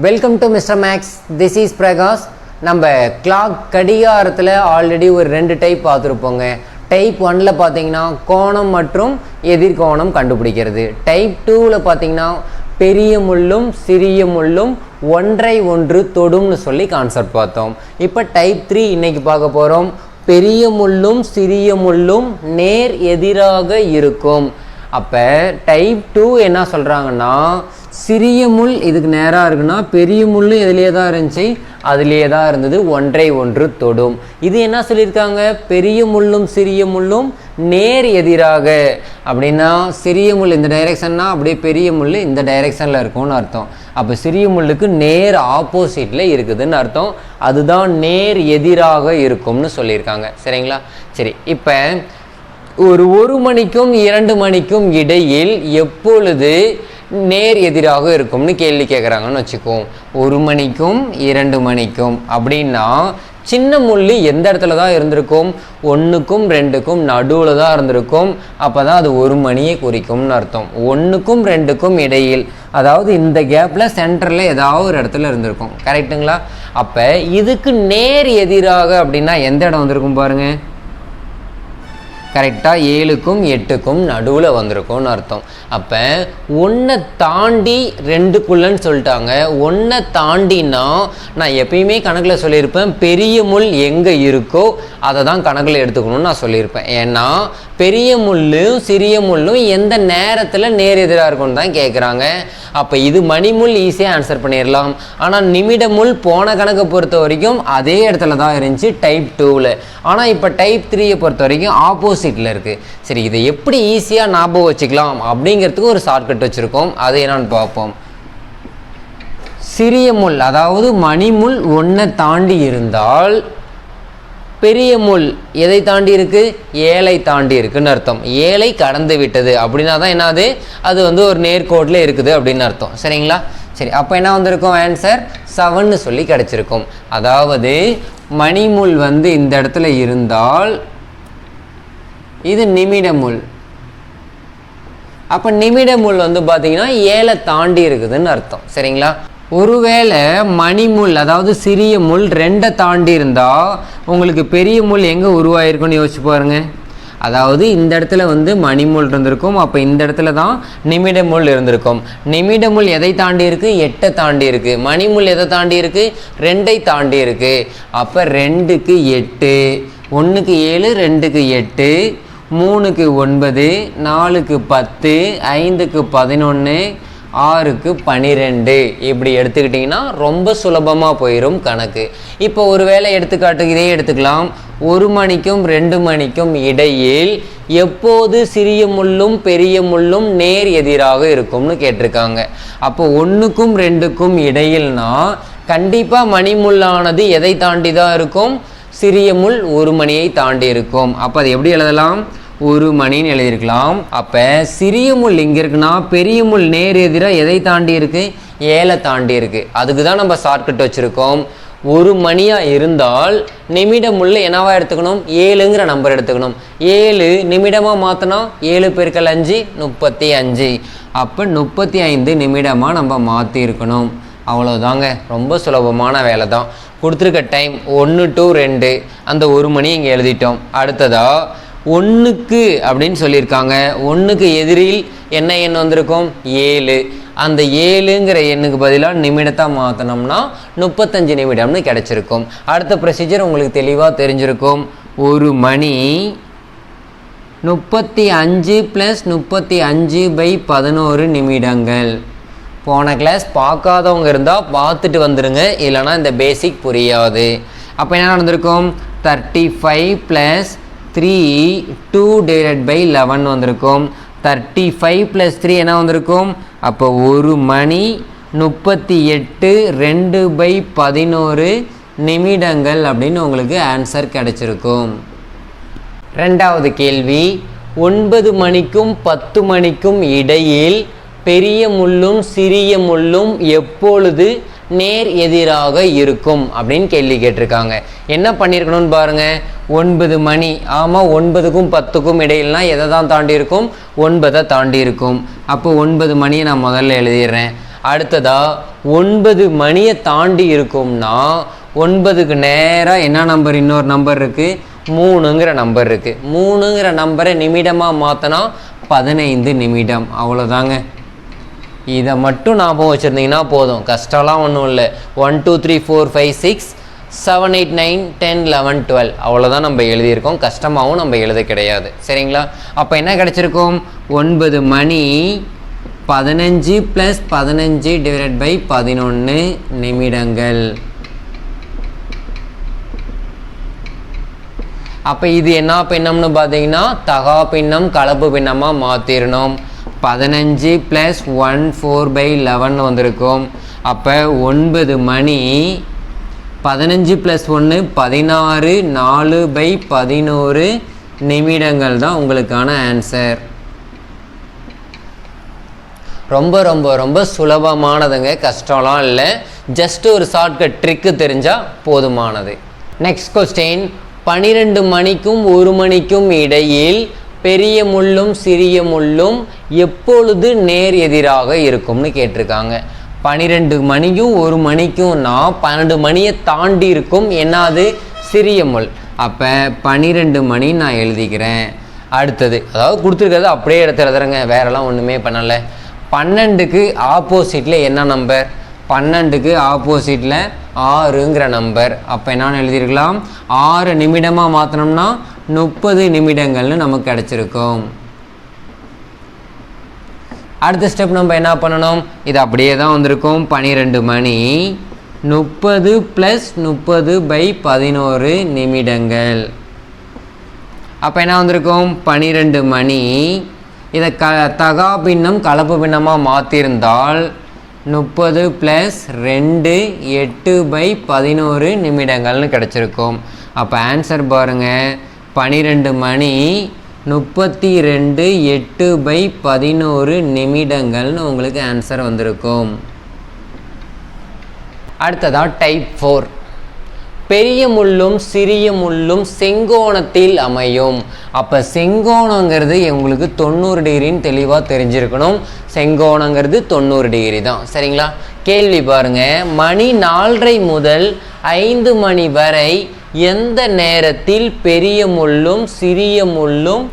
Welcome to mister maths. This is Prakash. நம்ம clock கடிகாரத்தில் already ஒரு 2 டைப் பார்த்துருப்போங்க. டைப் 1ல் பார்த்தீங்கன்னா கோணம் மற்றும் எதிர்கோணம் கண்டுபிடிக்கிறது. டைப் 2ல் பார்த்தீங்கன்னா பெரிய முள்ளும் சிறிய முள்ளும் ஒன்றை ஒன்று தொடும்னு சொல்லி கான்செப்ட் பார்த்தோம். இப்போ டைப் 3 இன்னைக்கு பார்க்க போகிறோம். பெரிய முள்ளும் சிறிய முள்ளும் நேர் எதிராக இருக்கும். அப்போ டைப் 2 என்ன சொல்கிறாங்கன்னா, சிறிய முள் இதுக்கு நேராக இருக்குன்னா பெரிய முள் எதுலேயே தான் இருந்துச்சு, அதுலேயே தான் இருந்தது, ஒன்றை ஒன்று தொடும். இது என்ன சொல்லியிருக்காங்க, பெரிய முள்ளும் சிறிய முள்ளும் நேர் எதிராக. அப்படின்னா சிறிய முள் இந்த டைரெக்ஷன்னா அப்படியே பெரிய முள் இந்த டைரெக்ஷனில் இருக்கும்னு அர்த்தம். அப்போ சிறிய முள்ளுக்கு நேர் ஆப்போசிட்டில் இருக்குதுன்னு அர்த்தம். அதுதான் நேர் எதிராக இருக்கும்னு சொல்லியிருக்காங்க. சரிங்களா? சரி, இப்போ ஒரு மணிக்கும் 2 மணிக்கும் இடையில் எப்பொழுது நேர் எதிராக இருக்கும்னு கேள்வி கேட்குறாங்கன்னு வச்சுக்கோம். 1 மணிக்கும் 2 மணிக்கும் அப்படின்னா சின்ன முள் எந்த இடத்துல தான் இருந்திருக்கும், 1க்கும் 2க்கும் நடுவில் தான் இருந்திருக்கும். அப்போ தான் அது 1 மணியை குறிக்கும்னு அர்த்தம். 1க்கும் 2க்கும் இடையில், அதாவது இந்த கேப்பில் சென்டரில் ஏதாவது ஒரு இடத்துல இருந்திருக்கும். கரெக்டுங்களா? அப்போ இதுக்கு நேர் எதிராக அப்படின்னா எந்த இடம் வந்திருக்கும் பாருங்கள். கரெக்டாக 7க்கும் 8க்கும் நடுவில் வந்திருக்கும்னு அர்த்தம். அப்போ 1 தாண்டி 2க்குள்ளன்னு சொல்லிட்டாங்க. 1 தாண்டினா நான் எப்பயுமே கணக்கில் சொல்லியிருப்பேன், பெரிய முள் எங்கே இருக்கோ அதை தான் கணக்கில் எடுத்துக்கணும்னு நான் சொல்லியிருப்பேன். ஏன்னா பெரிய முள்ளும் சிறிய முள்ளும் எந்த நேரத்தில் நேர் எதிராக இருக்கும்னு தான் கேட்குறாங்க. அப்போ இது மணிமுள் ஈஸியாக ஆன்சர் பண்ணிடலாம். ஆனால் நிமிட முள் போன கணக்கை பொறுத்த வரைக்கும் அதே இடத்துல தான் இருந்துச்சு டைப் 2ல். ஆனால் இப்போ டைப் 3யை பொறுத்த வரைக்கும் ஆப்போசிட்டில் இருக்குது. சரி, இதை எப்படி ஈஸியாக ஞாபகம் வச்சுக்கலாம் அப்படிங்கிறதுக்கு ஒரு ஷார்ட்கட் வச்சுருக்கோம். அதை என்னன்னு பார்ப்போம். சிறிய முள் அதாவது மணிமுள் 1 தாண்டி இருந்தால் பெரிய முள் எதை தாண்டி இருக்குது, 7ஐ தாண்டி இருக்குன்னு அர்த்தம். 7ஐ கடந்து விட்டது அப்படின்னா தான் என்னது, அது ஒரு நேர்கோட்டில் இருக்குது அப்படின்னு அர்த்தம். சரிங்களா? சரி, அப்போ என்ன வந்திருக்கும், ஆன்சர் 7ன்னு சொல்லி கிடச்சிருக்கும். அதாவது மணிமுள் இந்த இடத்துல இருந்தால் இது நிமிட முள். அப்போ நிமிட முள் பார்த்தீங்கன்னா 7ஐ தாண்டி இருக்குதுன்னு அர்த்தம். சரிங்களா? ஒருவேளை மணிமுள் அதாவது சிறிய முள் 2ஐ தாண்டி இருந்தால் உங்களுக்கு பெரிய முள் எங்கே உருவாயிருக்குன்னு யோசிச்சு பாருங்க. அதாவது இந்த இடத்துல மணிமுள் இருந்திருக்கும். அப்போ இந்த இடத்துல தான் நிமிட முள் இருந்திருக்கும். நிமிட முள் எதை தாண்டி இருக்குது, 8ஐ தாண்டி இருக்குது. மணிமுள் எதை தாண்டி இருக்குது, 2ஐ தாண்டி இருக்குது. அப்போ 2க்கு 8, 1க்கு 7, 2க்கு 8, 3க்கு 9, 4க்கு 10, 5க்கு 11, 6க்கு 12 இப்படி எடுத்துக்கிட்டிங்கன்னா ரொம்ப சுலபமாக போயிடும் கணக்கு. இப்போ ஒரு வேளை எடுத்துக்காட்டுக்கு இதே எடுத்துக்கலாம். 1 மணிக்கும் 2 மணிக்கும் இடையில் எப்போது சிறிய முள்ளும் பெரிய முள்ளும் நேர் எதிராக இருக்கும்னு கேட்டிருக்காங்க. அப்போ 1க்கும் 2க்கும் இடையில்னா கண்டிப்பாக மணிமுள்ளானது எதை தாண்டி தான் இருக்கும், சிறிய முள் 1 மணியை தாண்டி இருக்கும். அப்போ அது எப்படி எழுதலாம், 1 மணின்னு எழுதியிருக்கலாம். அப்போ சிறிய முள் இங்கே இருக்குன்னா பெரிய முள் நேர் எதிராக எதை தாண்டி இருக்குது, 7ஐ தாண்டி இருக்குது. அதுக்கு தான் நம்ம ஷார்ட்கட் வச்சுருக்கோம். 1 மணியாக இருந்தால் நிமிட முள் என்னவா எடுத்துக்கணும், 7ங்கிற நம்பர் எடுத்துக்கணும். 7 நிமிடமாக மாற்றினா 7 × 5 35. அப்போ 35 நிமிடமாக நம்ம மாற்றிருக்கணும். அவ்வளோதாங்க, ரொம்ப சுலபமான வேலை தான். கொடுத்துருக்க டைம் 1 to 2, அந்த 1 மணி இங்கே எழுதிட்டோம். அடுத்ததாக 1க்கு அப்படின்னு சொல்லியிருக்காங்க. 1க்கு எதிரில் என்ன எண் வந்திருக்கும், 7. அந்த 7ங்கிற எண்ணுக்கு பதிலாக நிமிடத்தை மாற்றினோம்னா 35 நிமிடம்னு கிடச்சிருக்கும். அடுத்த ப்ரொசீஜர் உங்களுக்கு தெளிவாக தெரிஞ்சிருக்கும். 1 மணி 35 + 35/11 நிமிடங்கள். போன கிளாஸ் பார்க்காதவங்க இருந்தால் பார்த்துட்டு வந்துடுங்க, இல்லைனா இந்த பேசிக் புரியாது. அப்போ என்ன நடந்திருக்கும், 35 + 3 2/11 வந்திருக்கும். 35 + 3 என்ன வந்திருக்கும், அப்போ 1 மணி 38 2/11 நிமிடங்கள் அப்படின்னு உங்களுக்கு ஆன்சர் கிடைச்சிருக்கும். ரெண்டாவது கேள்வி, 9 மணிக்கும் 10 மணிக்கும் இடையில் பெரிய முள்ளும் சிறிய முள்ளும் எப்பொழுது நேர் எதிராக இருக்கும் அப்படின்னு கேள்வி கேட்டிருக்காங்க. என்ன பண்ணியிருக்கணும்னு பாருங்கள். 9 மணி, ஆமாம் 9க்கும் 10க்கும் இடையில்னா எதை தான் தாண்டி இருக்கும், 9ஐ தாண்டி இருக்கும். அப்போ 9 மணியை நான் முதல்ல எழுதிடுறேன். அடுத்ததாக 9 மணியை தாண்டி இருக்கும்னா 9க்கு நேராக என்ன நம்பர், இன்னொரு நம்பர் இருக்குது, 3ங்கிற நம்பர் இருக்குது. 3ங்கிற நம்பரை நிமிடமாக மாற்றினா 15 நிமிடம். அவ்வளோதாங்க. இதை மட்டும் ஞாபகம் வச்சுருந்தீங்கன்னா போதும், கஷ்டம்லாம் ஒன்றும் இல்லை. 1 2 3 4 5 6 7 8 9 10 11 12 அவ்வளோதான் நம்ம எழுதியிருக்கோம். கஷ்டமாகவும் நம்ம எழுத கிடையாது. சரிங்களா? அப்போ என்ன கிடச்சிருக்கோம்? 9 மணி 15 + 15 / 11 நிமிடங்கள். அப்போ இது என்ன பின்னம்னு பார்த்தீங்கன்னா தகா பின்னம் கலப்பு பின்னமாக மாற்றிடணும். 15 + 1 4/11 வந்திருக்கும். அப்போ 9 மணி 15 + 1 16 4/11 நிமிடங்கள் தான் உங்களுக்கான ஆன்சர். ரொம்ப ரொம்ப ரொம்ப சுலபமானதுங்க, கஷ்டம்லாம் இல்லை. ஜஸ்ட் ஒரு ஷார்ட்கட் ட்ரிக்கு தெரிஞ்சால் போதுமானது. நெக்ஸ்ட் கொஸ்டின், 12 மணிக்கும் 1 மணிக்கும் இடையில் பெரிய முள்ளும் சிறிய முள்ளும் எப்பொழுது நேர் எதிராக இருக்கும்னு கேட்டிருக்காங்க. 12 மணிக்கும் 1 மணிக்கும்னா 12 மணியை தாண்டி இருக்கும். என்னது? சிறிய முள். அப்போ 12 மணி நான் எழுதிக்கிறேன். அடுத்தது, அதாவது கொடுத்துருக்கிறது அப்படியே எடுத்து எழுதுறேங்க, வேறெல்லாம் ஒன்றுமே பண்ணலை. 12க்கு ஆப்போசிட்டில் என்ன நம்பர்? 12க்கு ஆப்போசிட்டில் 6ங்கிற நம்பர். அப்போ என்னன்னு எழுதியிருக்கலாம்? 6 நிமிடமாக மாற்றினோம்னா 30 நிமிடங்கள்னு நமக்கு கிடச்சிருக்கும். அடுத்த ஸ்டெப் நம்ம என்ன பண்ணணும்? இது அப்படியே தான் வந்திருக்கும். 12 மணி 30 + 30/11 நிமிடங்கள். அப்போ என்ன வந்திருக்கும்? 12 மணி. இதை தகா பின்னம் கலப்பு பின்னமாக மாற்றிருந்தால் 30 + 2 8/11 நிமிடங்கள்னு கிடச்சிருக்கும். அப்போ ஆன்சர் பாருங்கள், 12 மணி 32 8/11 நிமிடங்கள்னு உங்களுக்கு ஆன்சர் வந்திருக்கும். அடுத்ததாக டைப் 4, பெரிய முள்ளும் சிறிய முள்ளும் செங்கோணத்தில் அமையும். அப்போ செங்கோணங்கிறது உங்களுக்கு 90 டிகிரின்னு தெளிவாக தெரிஞ்சிருக்கணும். செங்கோணங்கிறது 90 டிகிரி தான். சரிங்களா? கேள்வி பாருங்கள், மணி 4:30 முதல் 5 மணி வரை எந்த நேரத்தில் பெரிய முள்ளும் சிறிய முள்ளும்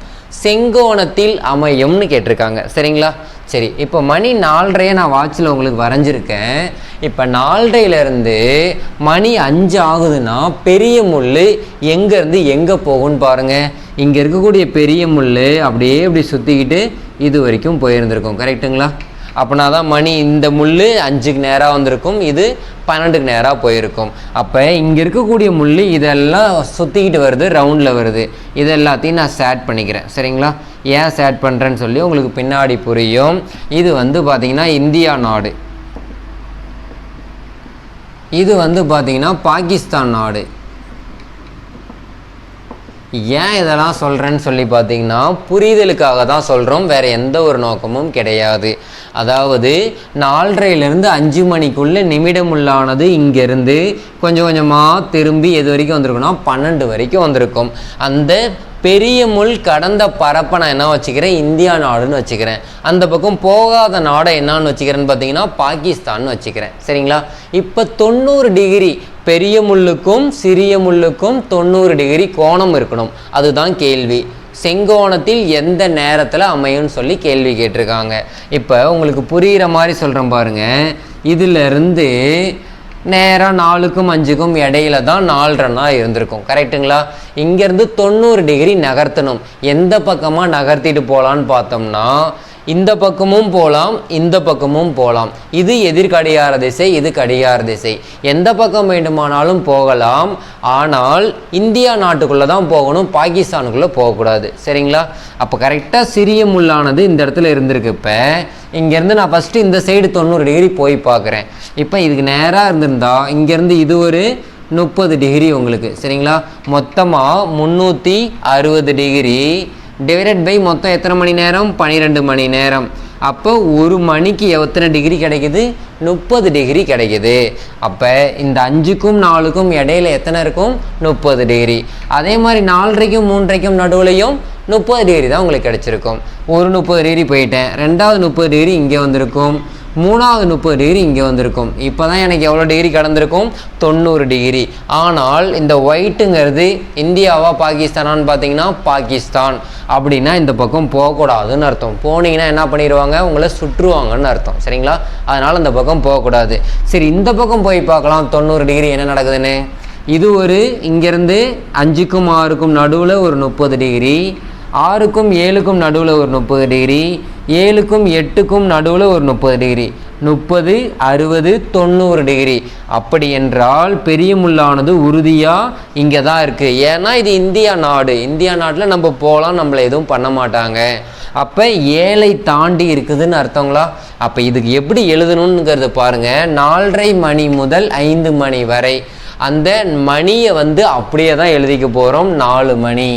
செங்கோணத்தில் அமையும்னு கேட்டிருக்காங்க. சரிங்களா? சரி, இப்போ மணி 4:30 நான் வாட்சில் உங்களுக்கு வரைஞ்சிருக்கேன். இப்போ 4:30லேருந்து மணி 5 ஆகுதுன்னா பெரிய முள் எங்கேருந்து எங்கே போகும்னு பாருங்கள். இங்கே இருக்கக்கூடிய பெரிய முள் அப்படியே இப்படி சுற்றிக்கிட்டு இது வரைக்கும் போயிருந்திருக்கும். கரெக்டுங்களா? அப்படின்னா தான் மணி இந்த முள் 5க்கு நேராக வந்திருக்கும், இது 12க்கு நேராக போயிருக்கும். அப்போ இங்கே இருக்கக்கூடிய முள் இதெல்லாம் சுற்றிக்கிட்டு வருது, ரவுண்டில் வருது. இது எல்லாத்தையும் நான் சேட் பண்ணிக்கிறேன். சரிங்களா? ஏன் சேட் பண்ணுறேன்னு சொல்லி உங்களுக்கு பின்னாடி புரியும். இது வந்து பார்த்திங்கன்னா இந்தியா நாடு, இது வந்து பார்த்திங்கன்னா பாகிஸ்தான் நாடு. ஏன் இதெல்லாம் சொல்கிறேன்னு சொல்லி பார்த்தீங்கன்னா புரிதலுக்காக தான் சொல்கிறோம், வேறு எந்த ஒரு நோக்கமும் கிடையாது. அதாவது 4:30லேருந்து 5 மணிக்குள்ளே நிமிடம் உள்ளானது இங்கேருந்து கொஞ்சம் கொஞ்சமாக திரும்பி எது வரைக்கும் வந்திருக்குன்னா 12 வரைக்கும் வந்திருக்கும். அந்த பெரிய முள் கடந்த பரப்பை நான் என்ன வச்சுக்கிறேன்? இந்தியா நாடுன்னு வச்சுக்கிறேன். அந்த பக்கம் போகாத நாடை என்னான்னு வச்சுக்கிறேன்னு பார்த்தீங்கன்னா பாகிஸ்தான் வச்சுக்கிறேன். சரிங்களா? இப்போ 90 டிகிரி பெரிய முள்ளுக்கும் சிறிய முள்ளுக்கும் 90 டிகிரி கோணம் இருக்கணும். அதுதான் கேள்வி. செங்கோணத்தில் எந்த நேரத்தில் அமையும்னு சொல்லி கேள்வி கேட்டிருக்காங்க. இப்போ உங்களுக்கு புரிகிற மாதிரி சொல்கிறேன் பாருங்கள். இதிலிருந்து நேராக 4க்கும் 5க்கும் இடையில தான் 4:30 இருந்திருக்கும். கரெக்டுங்களா? இங்கேருந்து 90 டிகிரி நகர்த்தணும். எந்த பக்கமாக நகர்த்திட்டு போகலான்னு பார்த்தோம்னா இந்த பக்கமும் போகலாம், இந்த பக்கமும் போகலாம். இது எதிர்கடிகார திசை, இது கடிகார திசை. எந்த பக்கம் வேண்டுமானாலும் போகலாம். ஆனால் இந்தியா நாட்டுக்குள்ளே தான் போகணும், பாகிஸ்தானுக்குள்ளே போகக்கூடாது. சரிங்களா? அப்போ கரெக்டாக சிறிய முள்ளானது இந்த இடத்துல இருந்திருக்கு. இப்போ இங்கேருந்து நான் ஃபஸ்ட்டு இந்த சைடு 90 டிகிரி போய் பார்க்குறேன். இப்போ இதுக்கு நேராக இருந்திருந்தா இங்கேருந்து இது ஒரு 30 டிகிரி உங்களுக்கு. சரிங்களா? மொத்தமாக 360 டிகிரி டிவைடட் பை மொத்தம் எத்தனை மணி நேரம்? 12 மணி நேரம். அப்போ ஒரு மணிக்கு எத்தனை டிகிரி கிடைக்குது? 30 டிகிரி கிடைக்குது. அப்போ இந்த 5க்கும் 4க்கும் இடையில எத்தனை இருக்கும்? 30 டிகிரி. அதே மாதிரி 4:30க்கும் 3:30க்கும் நடுவுலையும் 30 டிகிரி தான் உங்களுக்கு கிடச்சிருக்கும். ஒரு 30 டிகிரி போயிட்டேன், ரெண்டாவது 30 டிகிரி இங்கே வந்திருக்கும், மூணாவது 30 டிகிரி இங்கே வந்திருக்கும். இப்போ தான் எனக்கு எவ்வளோ டிகிரி கடந்திருக்கும்? 90 டிகிரி. ஆனால் இந்த ஒயிட்டுங்கிறது இந்தியாவா பாகிஸ்தானான்னு பார்த்தீங்கன்னா பாகிஸ்தான். அப்படின்னா இந்த பக்கம் போகக்கூடாதுன்னு அர்த்தம். போனீங்கன்னா என்ன பண்ணிடுவாங்க? உங்களை சுற்றுவாங்கன்னு அர்த்தம். சரிங்களா? அதனால் இந்த பக்கம் போகக்கூடாது. சரி, இந்த பக்கம் போய் பார்க்கலாம் 90 டிகிரி என்ன நடக்குதுன்னு. இது ஒரு இங்கேருந்து 5க்கும் 6க்கும் நடுவில் ஒரு 30 டிகிரி, 6க்கும் 7க்கும் நடுவில் ஒரு 30 டிகிரி, 7க்கும் 8க்கும் நடுவில் ஒரு 30 டிகிரி, 30, 60, 90 டிகிரி. அப்படி என்றால் பெரிய முள்ளானது உறுதியாக இங்கே தான் இருக்குது. ஏன்னா இது இந்தியா நாடு. இந்தியா நாட்டில் நம்ம போகலாம், நம்மளை எதுவும் பண்ண மாட்டாங்க. அப்போ 7ஐ தாண்டி இருக்குதுன்னு அர்த்தங்களா? அப்போ இதுக்கு எப்படி எழுதணுங்கிறத பாருங்கள். 4:30 மணி முதல் 5 மணி வரை அந்த மணியை அப்படியே தான் எழுதிக்க போகிறோம். 4 மணி.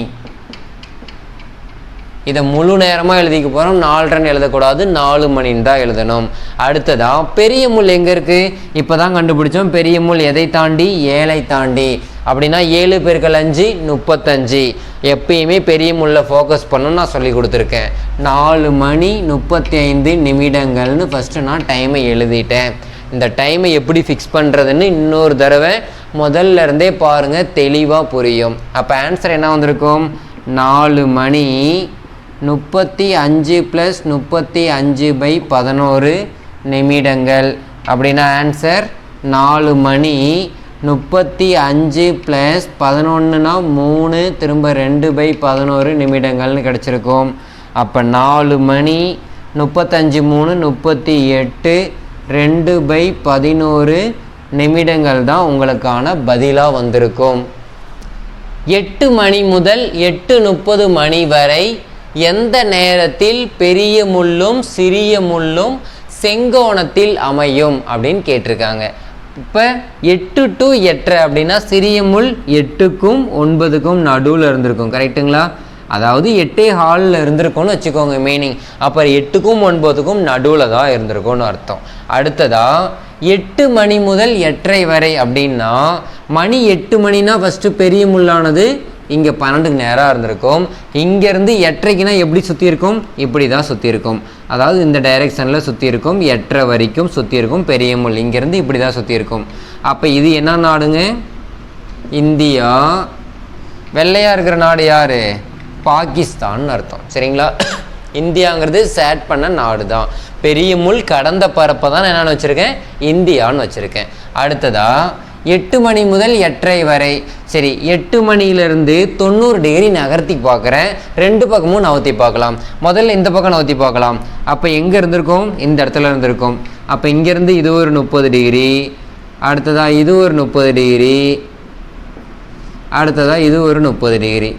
இதை முழு நேரமாக எழுதிக்க போகிறோம். 4:30 எழுதக்கூடாது, 4 மணின்னு தான் எழுதணும். அடுத்ததான் பெரிய முள் எங்கே இருக்குது? இப்போ தான் கண்டுபிடிச்சோம். பெரிய முள் எதை தாண்டி? 7ஐ தாண்டி. அப்படின்னா 7 × 5 35. எப்பயுமே பெரிய முள்ளில் ஃபோக்கஸ் பண்ணணும்னு நான் சொல்லி கொடுத்துருக்கேன். 4 மணி 35 நிமிடங்கள்னு ஃபஸ்ட்டு நான் டைமை எழுதிட்டேன். இந்த டைமை எப்படி ஃபிக்ஸ் பண்ணுறதுன்னு இன்னொரு தடவை முதல்ல இருந்தே பாருங்கள், தெளிவாக புரியும். அப்போ ஆன்சர் என்ன வந்திருக்கும்? 4 மணி 35 + 35/11 நிமிடங்கள். அப்படின்னா ஆன்சர் 4 மணி 35 + 11னா 3 திரும்ப 2/11 நிமிடங்கள்னு கிடச்சிருக்கும். அப்போ 4 மணி 35 3 38 2/11 நிமிடங்கள் தான் உங்களுக்கான பதிலாக வந்திருக்கும். 8 மணி முதல் 8:30 மணி வரை எந்த நேரத்தில் பெரிய முள்ளும் சிறிய முள்ளும் செங்கோணத்தில் அமையும் அப்படின்னு கேட்டிருக்காங்க. இப்போ 8 to 8:30 அப்படின்னா சிறிய முள் 8க்கும் 9க்கும் நடுவில் இருந்திருக்கும். கரெக்டுங்களா? அதாவது 8 ஹாலில் இருந்திருக்கும்னு வச்சுக்கோங்க மீனிங். அப்போ 8க்கும் 9க்கும் நடுவில் தான் இருந்திருக்கும்னு அர்த்தம். அடுத்ததா 8 மணி முதல் 8:30 வரை அப்படின்னா மணி 8 மணினா ஃபஸ்ட்டு பெரிய முள்ளானது இங்கே 12க்கு நேராக இருந்திருக்கும். இங்கேருந்து 8:30க்குனா எப்படி சுற்றி இருக்கும்? இப்படி தான் சுற்றி இருக்கும். அதாவது இந்த டைரெக்ஷனில் சுற்றி இருக்கும். 8:30 வரைக்கும் சுற்றி இருக்கும் பெரிய முள். இங்கேருந்து இப்படி தான் சுற்றி இருக்கும். அப்போ இது என்ன நாடுங்க? இந்தியா. வெள்ளையாக இருக்கிற நாடு யார்? பாகிஸ்தான் அர்த்தம். சரிங்களா? இந்தியாங்கிறது சேட் பண்ண நாடு தான். பெரிய முள் கடந்த பரப்பை தான் நான் என்னென்னு வச்சுருக்கேன்? இந்தியான்னு வச்சுருக்கேன். அடுத்ததா 8 மணி முதல் 8:30 வரை. சரி, 8 மணியிலிருந்து 90 டிகிரி நகர்த்தி பார்க்குறேன். 2 பக்கமும் நகர்த்தி பார்க்கலாம். முதல்ல இந்த பக்கம் நகர்த்தி பார்க்கலாம். அப்போ எங்கே இருந்திருக்கும்? இந்த இடத்துல இருந்திருக்கும். அப்போ இங்கேருந்து இது ஒரு 30 டிகிரி, அடுத்ததா இது ஒரு 30 டிகிரி, அடுத்ததா இது ஒரு 30 டிகிரி.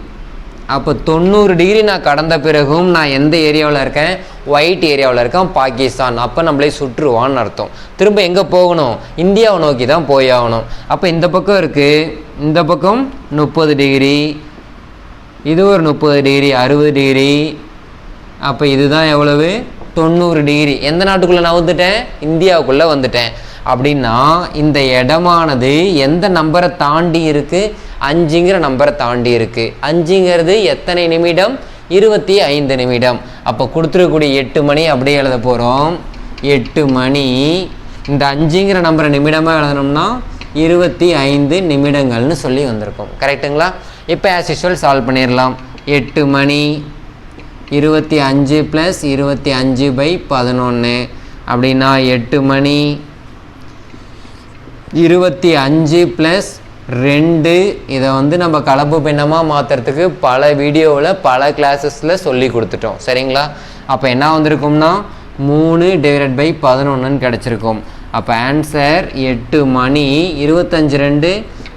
அப்போ 90 டிகிரி நான் கடந்த பிறகும் நான் எந்த ஏரியாவில் இருக்கேன்? ஒயிட் ஏரியாவில் இருக்கேன், பாகிஸ்தான். அப்போ நம்மளே சுற்றுவான்னு அர்த்தம். திரும்ப எங்கே போகணும்? இந்தியாவை நோக்கி தான் போயாகணும். அப்போ இந்த பக்கம் இருக்குது, இந்த பக்கம் 30 டிகிரி, இது ஒரு 30 டிகிரி, 60 டிகிரி. அப்போ இதுதான் எவ்வளவு? 90 டிகிரி. எந்த நாட்டுக்குள்ளே நான் வந்துட்டேன்? இந்தியாவுக்குள்ளே வந்துட்டேன். அப்படின்னா இந்த இடமானது எந்த நம்பரை தாண்டி இருக்குது? 5ங்கிற நம்பரை தாண்டி இருக்குது. 5ங்கிறது எத்தனை நிமிடம்? 25 நிமிடம். அப்போ கொடுத்துருக்கக்கூடிய 8 மணி அப்படியே எழுத போகிறோம். 8 மணி இந்த 5ங்கிற நம்பரை நிமிடமாக எழுதணும்னா 25 நிமிடங்கள்னு சொல்லி வந்திருக்கும். கரெக்டுங்களா? இப்போ ஆஸ் யூஷுவல் சால்வ் பண்ணிடலாம். 8 மணி 25 + 25/11 அப்படின்னா 8 மணி 25 + 2. இதை நம்ம கலப்பு பின்னமாக மாற்றுறதுக்கு பல வீடியோவில் பல கிளாஸஸில் சொல்லி கொடுத்துட்டோம். சரிங்களா? அப்போ என்ன வந்திருக்கும்னா 3/11 கிடச்சிருக்கும். அப்போ ஆன்சர் 8 மணி 25 2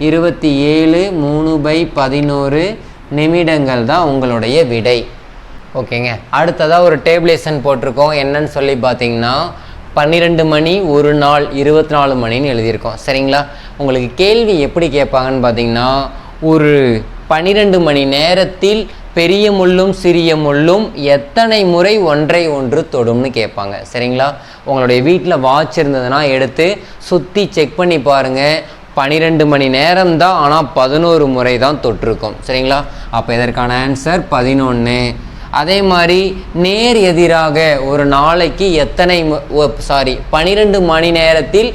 27 3/11 நிமிடங்கள் தான் உங்களுடைய விடை. ஓகேங்க. அடுத்ததாக ஒரு டேபிளேஷன் போட்டிருக்கோம். என்னன்னு சொல்லி பார்த்தீங்கன்னா 12 மணி 1 நாள் 24 மணின்னு எழுதியிருக்கோம். சரிங்களா? உங்களுக்கு கேள்வி எப்படி கேட்பாங்கன்னு பார்த்தீங்கன்னா, ஒரு 12 மணி நேரத்தில் பெரிய முள்ளும் சிறிய முள்ளும் எத்தனை முறை ஒன்றை ஒன்று தொடும்னு கேட்பாங்க. சரிங்களா? உங்களுடைய வீட்டில் வாட்ச் இருந்ததுன்னா எடுத்து சுற்றி செக் பண்ணி பாருங்கள். 12 மணி நேரம் தான், ஆனால் 11 முறை தான் தொட்டிருக்கும். சரிங்களா? அப்போ இதற்கான ஆன்சர் 11. அதே மாதிரி நேர் எதிராக ஒரு நாளைக்கு 12 மணி நேரத்தில்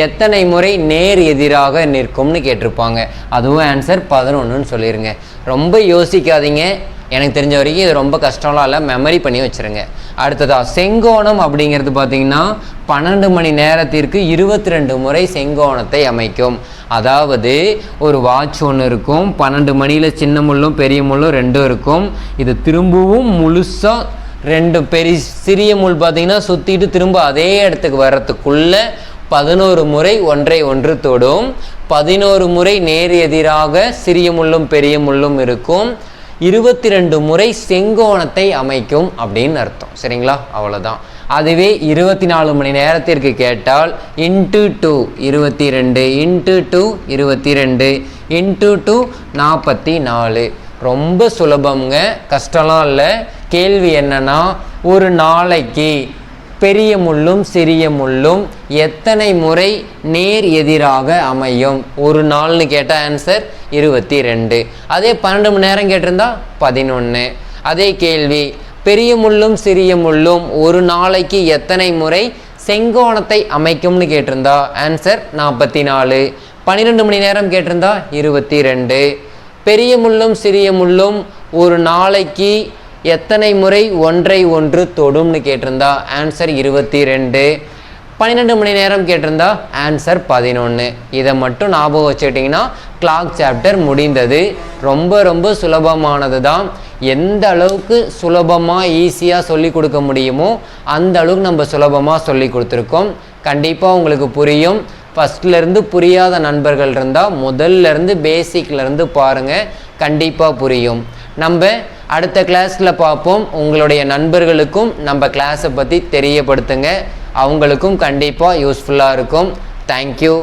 எத்தனை முறை நேர் எதிராக நிற்கும்னு கேட்டிருப்பாங்க. அதுவும் ஆன்சர் 11ன்னு சொல்லிடுங்க. ரொம்ப யோசிக்காதீங்க. எனக்கு தெரிஞ்ச வரைக்கும் இது ரொம்ப கஷ்டம்லாம் இல்லை, மெமரி பண்ணி வச்சுருங்க. அடுத்ததாக செங்கோணம் அப்படிங்கிறது பார்த்திங்கன்னா 12 மணி நேரத்திற்கு 22 முறை செங்கோணத்தை அமைக்கும். அதாவது ஒரு வாட்ச் ஒன்று இருக்கும், 12 மணியில் சின்ன முள்ளும் பெரிய முள்ளும் ரெண்டும் இருக்கும். இது திரும்பவும் முழுசாக சிறிய முள் பார்த்திங்கன்னா சுற்றிட்டு திரும்ப அதே இடத்துக்கு வர்றதுக்குள்ளே 11 முறை ஒன்றை ஒன்று தொடும். 11 முறை நேர் எதிராக சிறிய முள்ளும் பெரிய முள்ளும் இருக்கும். 22 முறை செங்கோணத்தை அமைக்கும் அப்படின்னு அர்த்தம். சரிங்களா? அவ்வளோதான். அதுவே 24 மணி நேரத்திற்கு கேட்டால் இன்ட்டு 2 22 இன்ட்டு 2 22 இன்ட்டு 2 44. ரொம்ப சுலபம்ங்க, கஷ்டம்லாம் இல்லை. கேள்வி என்னன்னா, ஒரு நாளைக்கு பெரிய முள்ளும் சிறிய முள்ளும் எத்தனை முறை நேர் எதிராக அமையும்? ஒரு நாள்னு கேட்டால் ஆன்சர் 22. அதே 12 மணி நேரம் கேட்டிருந்தா 11. அதே கேள்வி பெரிய முள்ளும் சிறிய முள்ளும் ஒரு நாளைக்கு எத்தனை முறை செங்கோணத்தை அமைக்கும்னு கேட்டிருந்தா ஆன்சர் 44. 12 மணி நேரம் கேட்டிருந்தா 22. பெரிய முள்ளும் சிறிய முள்ளும் ஒரு நாளைக்கு எத்தனை முறை ஒன்றை ஒன்று தொடும்னு கேட்டிருந்தா ஆன்சர் 22. 12 மணி நேரம் கேட்டிருந்தா ஆன்சர் 11. இதை மட்டும் ஞாபகம் வச்சுக்கிட்டிங்கன்னா கிளாக் சாப்டர் முடிந்தது. ரொம்ப ரொம்ப சுலபமானது தான். எந்த அளவுக்கு சுலபமாக ஈஸியாக சொல்லி கொடுக்க முடியுமோ அந்த அளவுக்கு நம்ம சுலபமாக சொல்லி கொடுத்துருக்கோம். கண்டிப்பாக உங்களுக்கு புரியும். ஃபஸ்ட்லேருந்து புரியாத நண்பர்கள் இருந்தால் முதல்லேருந்து பேசிக்லேருந்து பாருங்கள், கண்டிப்பாக புரியும். நம்ம அடுத்த கிளாஸில் பார்ப்போம். உங்களுடைய நண்பர்களுக்கும் நம்ம கிளாஸை பற்றி தெரியப்படுத்துங்க, அவங்களுக்கும் கண்டிப்பாக யூஸ்ஃபுல்லாக இருக்கும். தேங்க்யூ.